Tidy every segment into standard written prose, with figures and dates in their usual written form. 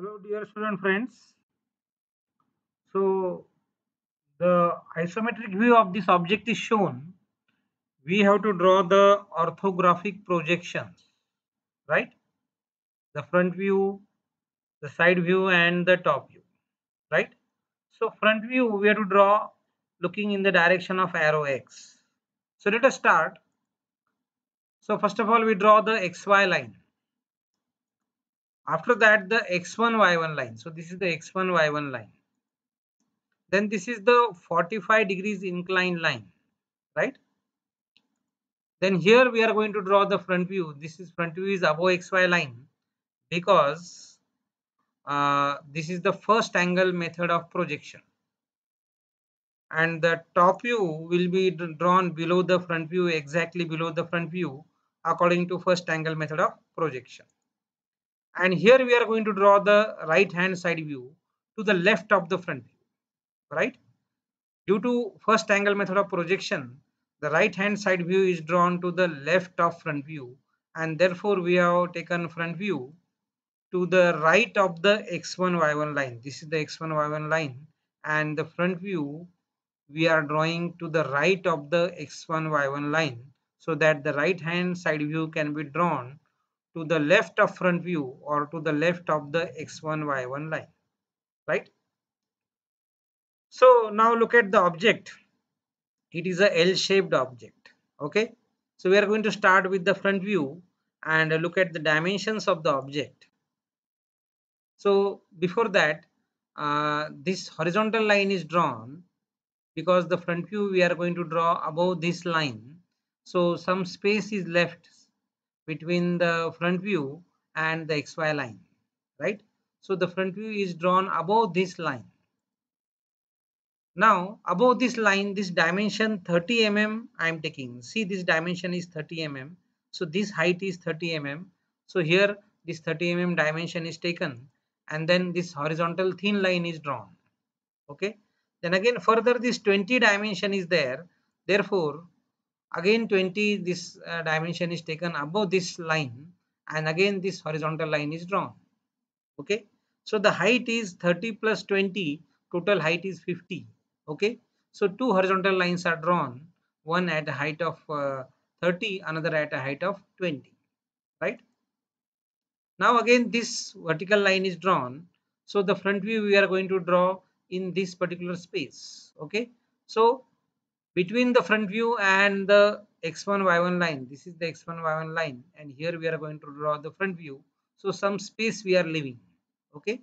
Hello, dear student friends. So, the isometric view of this object is shown. We have to draw the orthographic projections, right? The front view, the side view, and the top view, right? So, front view we have to draw looking in the direction of arrow X. So, let us start. So, first of all, we draw the XY line. After that, the X1 Y1 line. So, this is the X1 Y1 line. Then this is the 45 degrees inclined line, right? Then here we are going to draw the front view. This is front view is above XY line because this is the first angle method of projection, and the top view will be drawn below the front view, exactly below the front view, according to first angle method of projection. And here we are going to draw the right hand side view to the left of the front view, right? Due to first angle method of projection, the right hand side view is drawn to the left of front view, and therefore we have taken front view to the right of the x1 y1 line. This is the x1 y1 line, and the front view we are drawing to the right of the x1 y1 line, so that the right hand side view can be drawn to the left of front view or to the left of the x1 y1 line, right? So now look at the object. It is a L-shaped object. Okay, so we are going to start with the front view and look at the dimensions of the object. So before that, this horizontal line is drawn because the front view we are going to draw above this line. So some space is left between the front view and the XY line, right? So the front view is drawn above this line. Now above this line, this dimension 30 mm I am taking. See, this dimension is 30 mm. So this height is 30 mm. So here this 30 mm dimension is taken, and then this horizontal thin line is drawn. Okay. Then again further this 20 dimension is there. Therefore again 20 this dimension is taken above this line, and again this horizontal line is drawn. Okay, so the height is 30 plus 20, total height is 50. Okay, so two horizontal lines are drawn, one at a height of 30, another at a height of 20, right? Now again this vertical line is drawn, so the front view we are going to draw in this particular space. Okay, so between the front view and the x1 y1 line, this is the x1 y1 line, and here we are going to draw the front view, so some space we are leaving. Okay,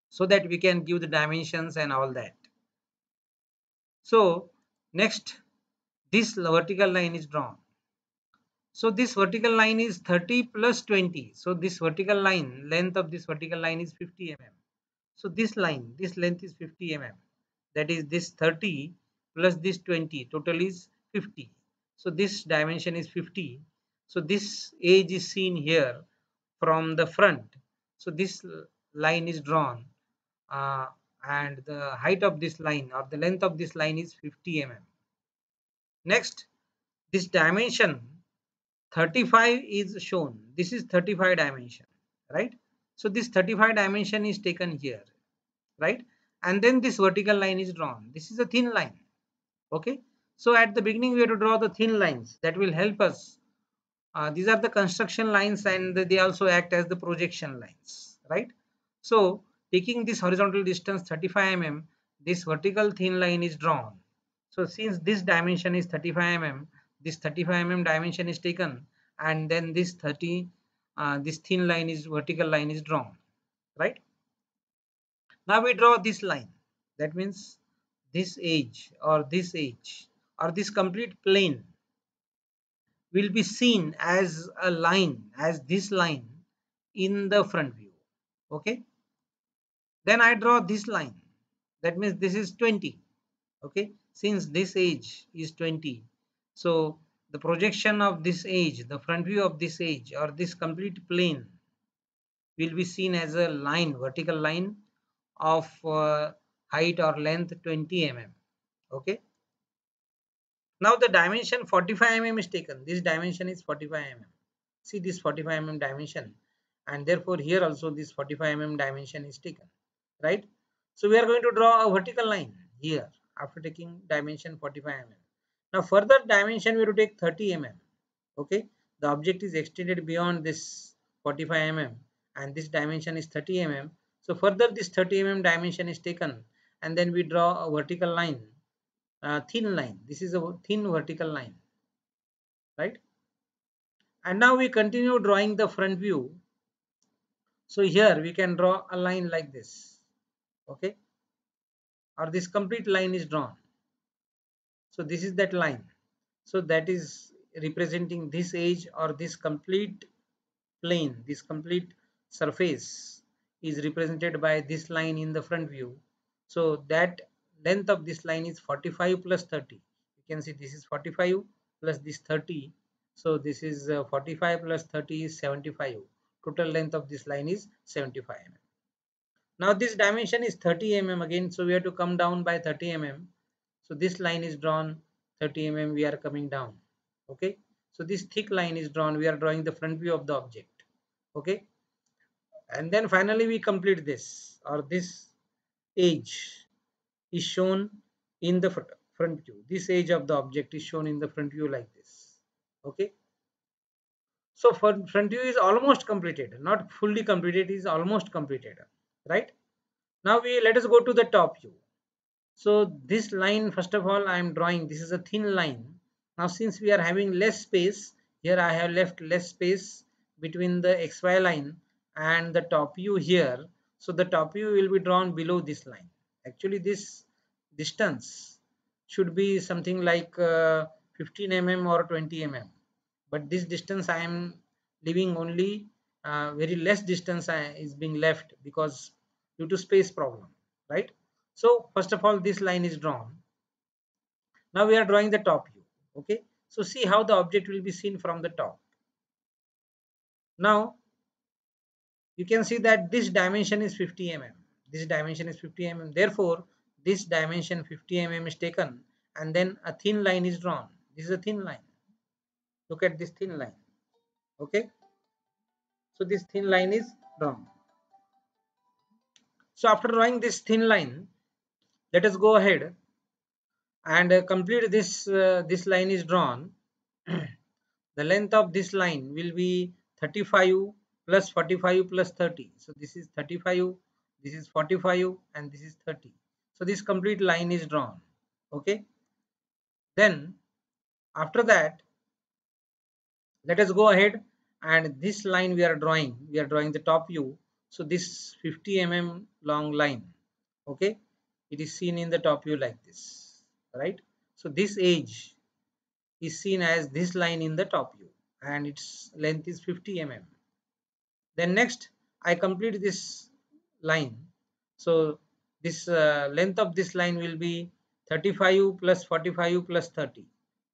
so that we can give the dimensions and all that. So next, this vertical line is drawn. So this vertical line is 30 plus 20. So this vertical line, length of this vertical line is 50 mm. So this line, this length is 50 mm. That is this 30 plus this 20, total is 50. So this dimension is 50. So this edge is seen here from the front. So this line is drawn, uh, and the height of this line or the length of this line is 50 mm. Next, this dimension 35 is shown. This is 35 dimension, right? So this 35 dimension is taken here, right? And then this vertical line is drawn. This is a thin line. Okay, so at the beginning we have to draw the thin lines that will help us. These are the construction lines, and they also act as the projection lines, right? So taking this horizontal distance 35 mm, this vertical thin line is drawn. So since this dimension is 35 mm, this 35 mm dimension is taken, and then this 30 this thin line is vertical line is drawn, right? Now we draw this line. That means this edge or this edge or this complete plane will be seen as a line, as this line in the front view. Okay, then I draw this line. That means this is 20. Okay, since this edge is 20, so the projection of this edge, the front view of this edge or this complete plane will be seen as a line, vertical line of height or length 20 mm. Okay, now the dimension 45 mm is taken. This dimension is 45 mm. See this 45 mm dimension, and therefore here also this 45 mm dimension is taken, right? So we are going to draw a vertical line here after taking dimension 45 mm. Now further dimension we will take 30 mm. Okay, the object is extended beyond this 45 mm and this dimension is 30 mm. So further this 30 mm dimension is taken and then we draw a vertical line, thin line. This is a thin vertical line, right? And now we continue drawing the front view. So here we can draw a line like this, okay, or this complete line is drawn. So this is that line. So that is representing this edge or this complete plane, this complete surface is represented by this line in the front view. So that length of this line is 45 plus 30. You can see this is 45 plus this 30. So this is 45 plus 30 is 75. Total length of this line is 75 mm. Now this dimension is 30 mm again, so we have to come down by 30 mm. So this line is drawn 30 mm, we are coming down. Okay, so this thick line is drawn, we are drawing the front view of the object. Okay, and then finally we complete this, or this edge is shown in the front view. This edge of the object is shown in the front view like this. Okay, so front view is almost completed, not fully completed, is almost completed, right? Now we let us go to the top view. So this line, first of all, I am drawing, this is a thin line. Now since we are having less space, here I have left less space between the XY line and the top view here. So the top view will be drawn below this line. Actually this distance should be something like 15 mm or 20 mm. But this distance I am leaving only very less distance is being left because due to space problem, right? So first of all this line is drawn. Now we are drawing the top view. Okay, so see how the object will be seen from the top. Now you can see that this dimension is 50 mm. This dimension is 50 mm. Therefore this dimension 50 mm is taken and then a thin line is drawn. This is a thin line. Look at this thin line. Okay, so this thin line is drawn. So after drawing this thin line, let us go ahead and complete this. This line is drawn. The length of this line will be 35 plus 45 plus 30. So this is 35, this is 45 and this is 30. So this complete line is drawn. Okay. Then after that, let us go ahead and this line we are drawing the top view. So this 50 mm long line, okay, it is seen in the top view like this, right? So this edge is seen as this line in the top view and its length is 50 mm. Then next I complete this line. So this length of this line will be 35 plus 45 plus 30,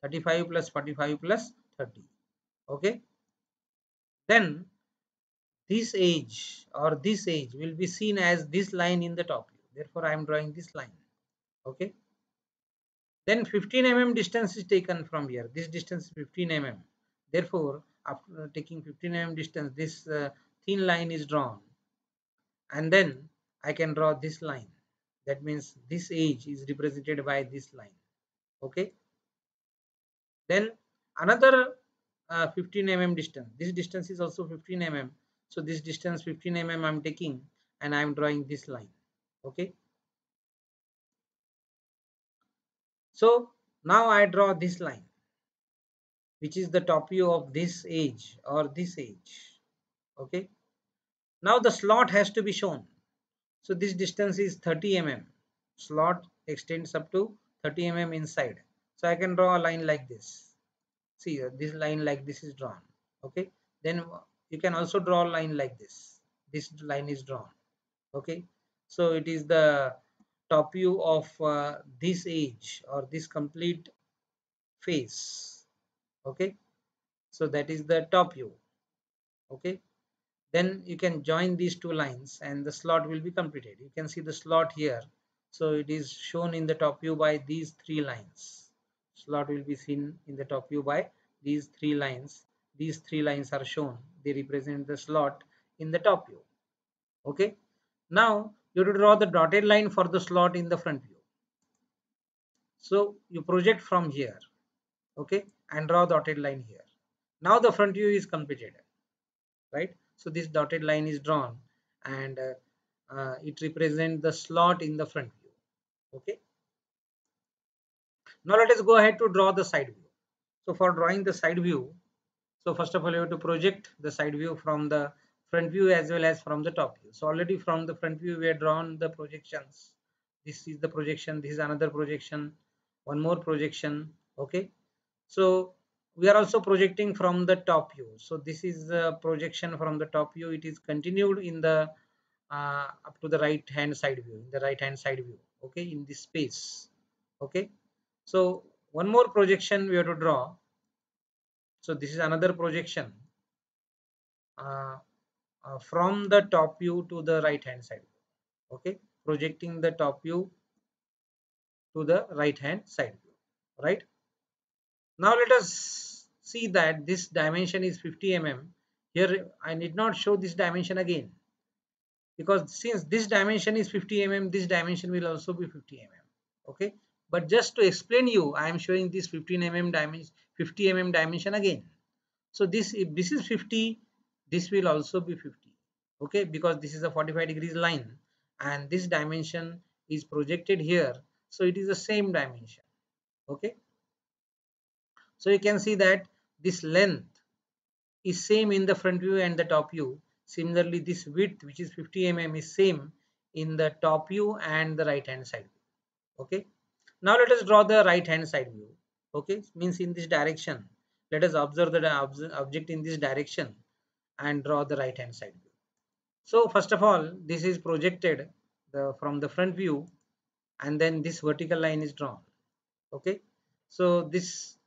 35 plus 45 plus 30. Okay, then this edge or this edge will be seen as this line in the top view. Therefore I am drawing this line. Okay, then 15 mm distance is taken from here. This distance is 15 mm. Therefore after taking 15 mm distance, this thin line is drawn and then I can draw this line. That means this edge is represented by this line. Okay, then another 15 mm distance. This distance is also 15 mm. So this distance 15 mm I am taking and I am drawing this line. Okay, so now I draw this line which is the top view of this edge or this edge. Okay, now the slot has to be shown. So this distance is 30 mm. Slot extends up to 30 mm inside. So I can draw a line like this. See this line like this is drawn. Okay, then you can also draw a line like this. This line is drawn. Okay, so it is the top view of this edge or this complete face. Okay, so that is the top view. Okay, then you can join these two lines and the slot will be completed. You can see the slot here. So it is shown in the top view by these three lines. Slot will be seen in the top view by these three lines. These three lines are shown. They represent the slot in the top view. Okay, now you have to draw the dotted line for the slot in the front view. So you project from here, okay, and draw dotted line here. Now the front view is completed, right? So this dotted line is drawn, and it represents the slot in the front view. Okay, now let us go ahead to draw the side view. So for drawing the side view, so first of all you have to project the side view from the front view as well as from the top view. So already from the front view we have drawn the projections. This is the projection, this is another projection, one more projection. Okay, so we are also projecting from the top view. So this is the projection from the top view. It is continued in the up to the right hand side view, in the right hand side view, okay, in this space. Okay, so one more projection we have to draw. So this is another projection uh, from the top view to the right hand side. Okay, projecting the top view to the right hand side view, right? Now let us see that this dimension is 50 mm. Here I need not show this dimension again, because since this dimension is 50 mm, this dimension will also be 50 mm. Okay, but just to explain you, I am showing this 15 mm dimension, 50 mm dimension again. So this, if this is 50, this will also be 50. Okay, because this is a 45 degrees line and this dimension is projected here, so it is the same dimension. Okay, so you can see that this length is same in the front view and the top view. Similarly, this width, which is 50 mm, is same in the top view and the right hand side view. Okay, now let us draw the right hand side view. Okay, means in this direction, let us observe the object in this direction and draw the right hand side view. So first of all, this is projected from the front view, and then this vertical line is drawn. Okay, so this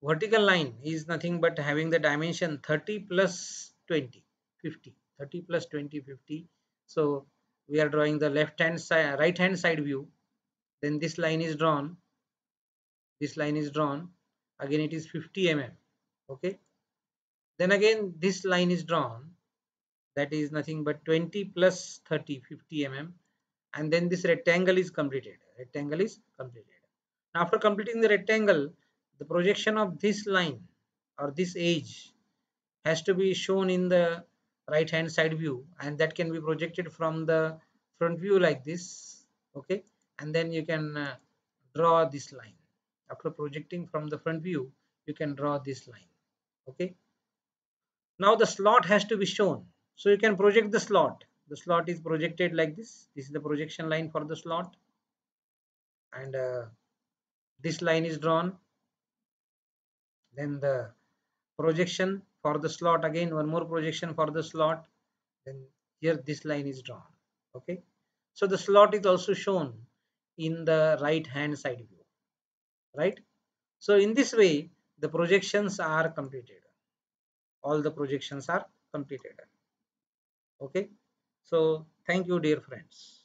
vertical line is nothing but having the dimension 30 plus 20, 50, 30 plus 20, 50. So we are drawing the left hand side, right hand side view. Then this line is drawn, this line is drawn, again it is 50 mm. Okay, then again this line is drawn, that is nothing but 20 plus 30, 50 mm, and then this rectangle is completed. Rectangle is completed. After completing the rectangle, the projection of this line or this edge has to be shown in the right hand side view, and that can be projected from the front view like this. Okay, and then you can draw this line. After projecting from the front view, you can draw this line. Okay, now the slot has to be shown, so you can project the slot. The slot is projected like this. This is the projection line for the slot, and this line is drawn. Then the projection for the slot, again one more projection for the slot. Then here this line is drawn. Okay, so the slot is also shown in the right hand side view, right? So in this way the projections are completed. All the projections are completed. Okay, so thank you dear friends.